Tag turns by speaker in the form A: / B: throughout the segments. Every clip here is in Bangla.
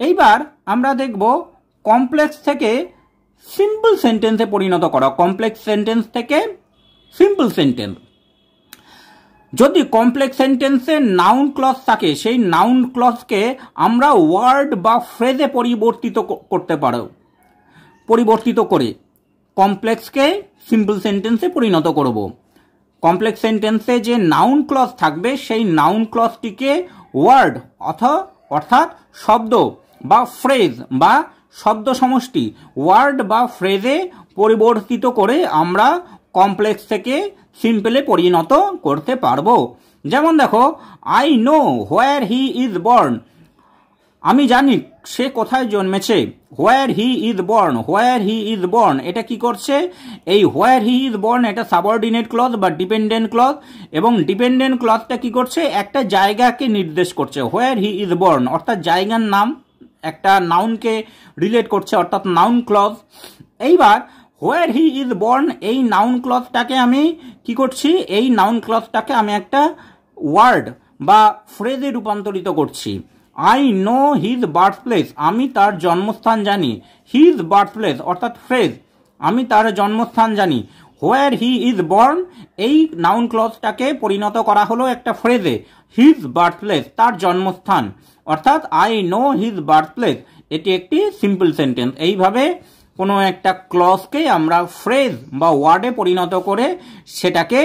A: এইবার আমরা দেখব কমপ্লেক্স থেকে সিম্পল সেন্টেন্সে পরিণত করা। কমপ্লেক্স সেন্টেন্স থেকে সিম্পল সেন্টেন্স। যদি কমপ্লেক্স সেন্টেন্সে নাউন ক্লজ থাকে সেই নাউন ক্লজকে আমরা ওয়ার্ড বা ফ্রেজে পরিবর্তিত করে কমপ্লেক্সকে সিম্পল সেন্টেন্সে পরিণত করব। কমপ্লেক্স সেন্টেন্সে যে নাউন ক্লজ থাকবে সেই নাউন ক্লজটিকে ওয়ার্ড অর্থাৎ শব্দ বা ফ্রেজ বা শব্দ সমষ্টি ওয়ার্ড বা ফ্রেজে পরিবর্তিত করে আমরা কমপ্লেক্স থেকে সিম্পলে পরিণত করতে পারবো। যেমন দেখো, I know where he is born, আমি জানি সে কোথায় জন্মেছে। Where he is born, where he is born এটা কি করছে? এই হোয়ার হি ইজ বর্ন এটা সাবঅর্ডিনেট ক্লজ বা ডিপেন্ডেন্ট ক্লজ, এবং ডিপেন্ডেন্ট ক্লজটা কি করছে? একটা জায়গাকে নির্দেশ করছে। হোয়ার হি ইজ বর্ন অর্থাৎ জায়গার নাম একটা নাউনকে রিলেট করছে, অর্থাৎ নাউন ক্লজ। এইবার হোয়ার হি ইজ বর্ন এই নাউন ক্লজটাকে আমি কি করছি? এই নাউন ক্লজটাকে আমি একটা ওয়ার্ড বা ফ্রেজে রূপান্তরিত করছি। I know his birth place, আমি তার জন্মস্থান জানি। হিজ বার্থ প্লেস অর্থাৎ ফ্রেজ, আমি তার জন্মস্থান জানি। হোয়ার হি ইজ বর্ন এই নাউন ক্লজটাকে পরিণত করা হলো একটা ফ্রেজে। হিজ বার্থ প্লেস তার জন্মস্থান, অর্থাৎ I know his birth place এটি একটি সিম্পল সেন্টেন্স। এইভাবে কোনো একটা ক্লজকে আমরা ফ্রেজ বা ওয়ার্ডে পরিণত করে সেটাকে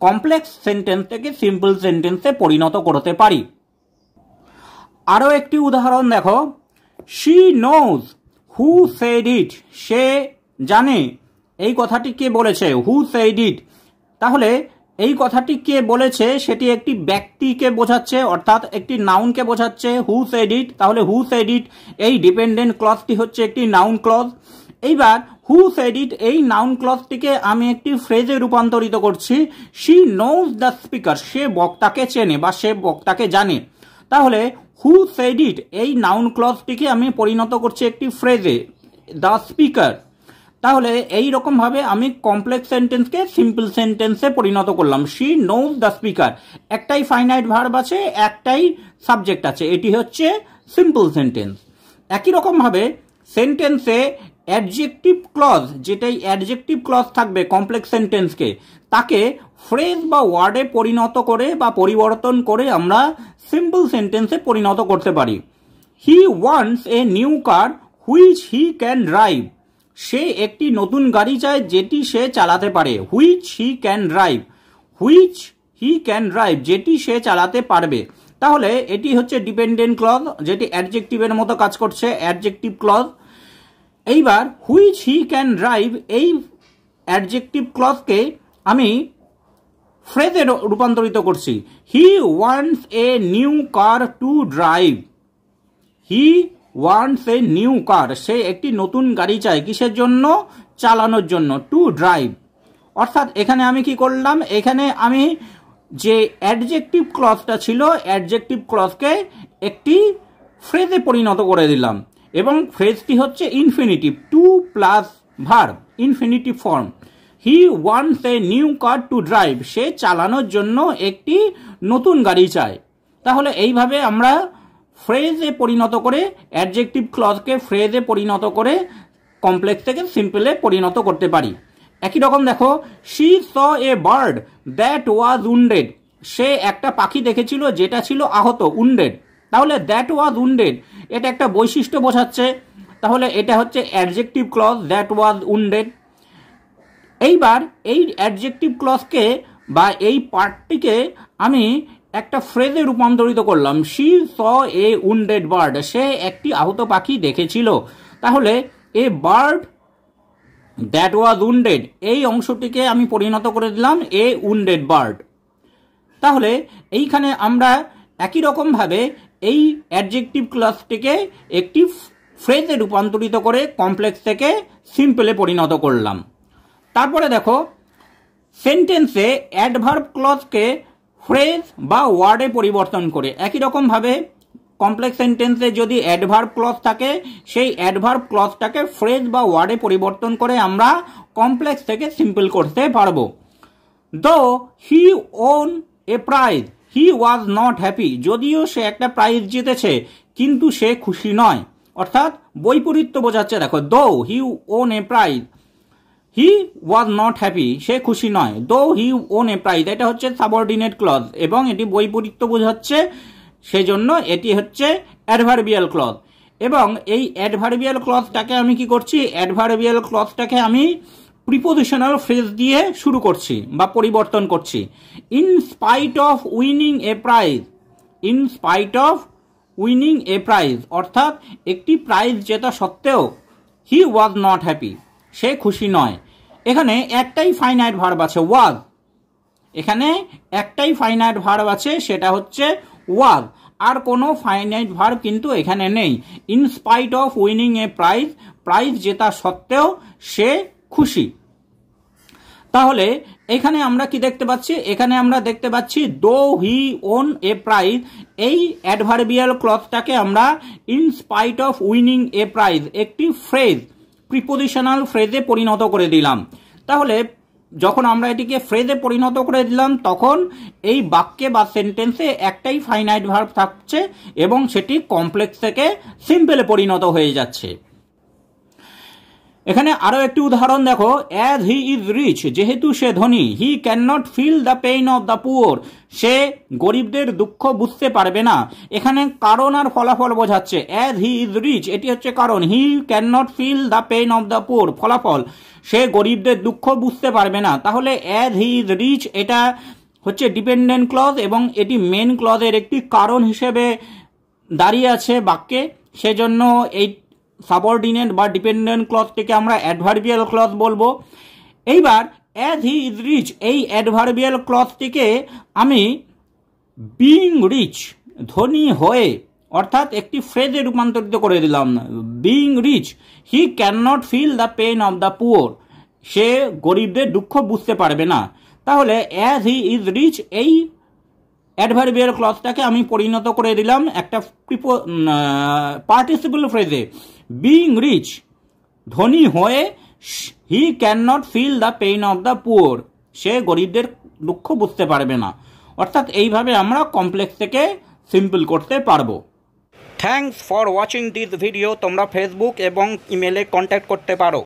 A: কমপ্লেক্স সেন্টেন্স থেকে সিম্পল সেন্টেন্সে পরিণত করতে পারি। আরও একটি উদাহরণ দেখো, she knows who said it, সে জানে এই কথাটি কে বলেছে। হু সেড ইট, তাহলে এই কথাটি কে বলেছে সেটি একটি ব্যক্তিকে বোঝাচ্ছে, অর্থাৎ একটি নাউনকে বোঝাচ্ছে। হু সেড ইট, তাহলে হু সেড ইট এই ডিপেন্ডেন্ট ক্লজটি হচ্ছে একটি নাউন ক্লজ। এইবার হু সেড ইট এই নাউন ক্লজটিকে আমি একটি ফ্রেজে রূপান্তরিত করছি। শি নোজ দ্য স্পিকার, সে বক্তাকে চেনে বা সে বক্তাকে জানে। তাহলে হু সেড ইট এই নাউন ক্লজটিকে আমি পরিণত করছি একটি ফ্রেজে, দ্য স্পিকার। তাহলে এই রকম ভাবে আমি কমপ্লেক্স সেন্টেন্সকে সিম্পল সেন্টেন্সে পরিণত করলাম। শি নোজ দ্য স্পিকার, একটাই ফাইনাইট ভার্ব আছে, একটাই সাবজেক্ট আছে, এটি হচ্ছে সিম্পল সেন্টেন্স। একই রকম ভাবে সেন্টেন্সে অ্যাডজেক্টিভ ক্লজ, যেটাই অ্যাডজেক্টিভ ক্লজ থাকবে কমপ্লেক্স সেন্টেন্সকে, তাকে ফ্রেজ বা ওয়ার্ডে পরিণত করে বা পরিবর্তন করে আমরা সিম্পল সেন্টেন্সে পরিণত করতে পারি। He wants a new car which he can drive, সে একটি নতুন গাড়ি চায় যেটি সে চালাতে পারে। Which he can drive, which he can drive যেটি সে চালাতে পারবে। তাহলে এটি হচ্ছে ডিপেন্ডেন্ট ক্লজ, যেটি অ্যাডজেক্টিভের মতো কাজ করছে, অ্যাডজেক্টিভ ক্লজ। এইবার হুইচ হি ক্যান ড্রাইভ এই অ্যাডজেক্টিভ ক্লজকে আমি ফ্রেজে রূপান্তরিত করছি। He wants a new car to drive, he wants a new car সে একটি নতুন গাড়ি চায়, কিসের জন্য? চালানোর জন্য। টু ড্রাইভ অর্থাৎ এখানে আমি কি করলাম? এখানে আমি যে অ্যাডজেক্টিভ ক্লজটা ছিল অ্যাডজেক্টিভ ক্লজকে একটি ফ্রেজে পরিণত করে দিলাম, এবং ফ্রেজটি হচ্ছে infinitive, to plus verb, infinitive form. He wants a new car to drive সে চালানোর জন্য একটি নতুন গাড়ি চায়। তাহলে এইভাবে আমরা ফ্রেজে পরিণত করে অ্যাডজেক্টিভ ক্লজকে ফ্রেজে পরিণত করে কমপ্লেক্স থেকে সিম্পলে পরিণত করতে পারি। একই রকম দেখো, she saw a bird that was wounded, সে একটা পাখি দেখেছিল যেটা ছিল আহত, উন্ডেড। তাহলে দ্যাট ওয়াজ উন্ডেড এটা একটা বৈশিষ্ট্য বোঝাচ্ছে, তাহলে এটা হচ্ছে adjective clause, that was wounded. এইবার এই অ্যাডজেক্টিভ ক্লজকে বা এই পার্টটিকে আমি একটা ফ্রেজে রূপান্তরিত করলাম। She saw a wounded bird সে একটি আহত পাখি দেখেছিল। তাহলে a bird that was wounded এই অংশটিকে আমি পরিণত করে দিলাম এ উন্ডেড বার্ড। তাহলে এইখানে আমরা একই রকমভাবে এই অ্যাডজেক্টিভ ক্লজটিকে একটি ফ্রেজে রূপান্তরিত করে কমপ্লেক্স থেকে সিম্পলে পরিণত করলাম। তারপরে দেখো, সেন্টেন্সে অ্যাডভার্ব ক্লজকে ফ্রেজ বা ওয়ার্ডে পরিবর্তন করে একই রকমভাবে কমপ্লেক্স সেন্টেন্সে যদি অ্যাডভার্ব ক্লজ থাকে সেই অ্যাডভার্ব ক্লজটাকে ফ্রেজ বা ওয়ার্ডে পরিবর্তন করে আমরা কমপ্লেক্স থেকে সিম্পল করতে পারবো। Though he won a prize he was not happy, যদিও সে একটা প্রাইজ জিতেছে কিন্তু সে খুশি নয়। অর্থাৎ বৈপরীত্য বোঝাচ্ছে। দেখো, though he won a prize, he was not happy, সে খুশি নয়। দো হি ওন এ প্রাইজ, এটা হচ্ছে সাবঅর্ডিনেট ক্লজ এবং এটি বৈপরীত্য বোঝাচ্ছে, সেজন্য এটি হচ্ছে অ্যাডভার্বিয়াল ক্লজ। এবং এই অ্যাডভার্বিয়াল ক্লজটাকে আমি কি করছি, অ্যাডভার্বিয়াল ক্লজটাকে আমি প্রিপোজিশনাল ফ্রেজ দিয়ে শুরু করছি বা পরিবর্তন করছি। In spite of winning a prize, in spite of winning a prize অর্থাৎ একটি প্রাইজ জেতা সত্ত্বেও হি ওয়াজ নট হ্যাপি, সে খুশি নয়। এখানে একটাই ফাইনাইট ভার্ব আছে, ওয়াজ। এখানে একটাই ফাইনাইট ভার্ব আছে, সেটা হচ্ছে ওয়াজ, আর কোনো ফাইনাইট ভার্ব কিন্তু এখানে নেই। In spite of winning a prize, prize জেতা সত্ত্বেও সে খুশি। তাহলে এখানে আমরা কি দেখতে পাচ্ছি, এখানে আমরা দেখতে পাচ্ছি দো হি ওন এ প্রাইজ, এই অ্যাডভার্বিয়াল ক্লজটাকে আমরা in spite of winning a prize একটি ফ্রেজ, প্রিপোজিশনাল ফ্রেজে পরিণত করে দিলাম। তাহলে যখন আমরা এটিকে ফ্রেজে পরিণত করে দিলাম, তখন এই বাক্যে বা সেন্টেন্সে একটাই ফাইনাইট ভার্ব থাকছে এবং সেটি কমপ্লেক্স থেকে সিম্পলে পরিণত হয়ে যাচ্ছে। এখানে আরো একটি উদাহরণ দেখো, অ্যাজ হি ইজ রিচ, যেহেতু সে ধনী, he can not feel the pain of the poor, সে গরিবদের দুঃখ বুঝতে পারবে না। এখানে কারণ আর ফলাফল বোঝাচ্ছে। অ্যাজ হি ইজ রিচ, এটি হচ্ছে কারণ। He can not feel the pain of the poor, ফলাফল, সে গরিবদের দুঃখ বুঝতে পারবে না। তাহলে অ্যাজ হি ইজ রিচ এটা হচ্ছে ডিপেন্ডেন্ট ক্লজ এবং এটি মেন ক্লজের একটি কারণ হিসেবে দাঁড়িয়ে আছে বাক্যে, সেজন্য এই সাবঅর্ডিনেট বা ডিপেন্ডেন্ট ক্লজটিকে আমরা অ্যাডভার্বিয়াল ক্লজ বলবো। এইবার অ্যাজ হি ইজ রিচ, এই অ্যাডভার্বিয়াল ক্লজটিকে আমি বিইং রিচ, ধনী হয়ে, অর্থাৎ একটি ফ্রেজে রূপান্তরিত করে দিলাম। Being rich, he can not feel the pain of the poor, সে গরিবদের দুঃখ বুঝতে পারবে না। তাহলে অ্যাজ হি ইজ রিচ এই অ্যাডভার্বিয়াল ক্লজটাকে আমি পরিণত করে দিলাম একটা পার্টিসিপল ফ্রেজে। বিইং রিচ, ধনী হয়ে, he can not feel the pain of the poor, সে গরিবদের দুঃখ বুঝতে পারবে না। অর্থাৎ এইভাবে আমরা কমপ্লেক্স থেকে সিম্পল করতে পারবো। Thanks for watching this video. তোমরা ফেসবুক এবং ইমেলে কন্ট্যাক্ট করতে পারো।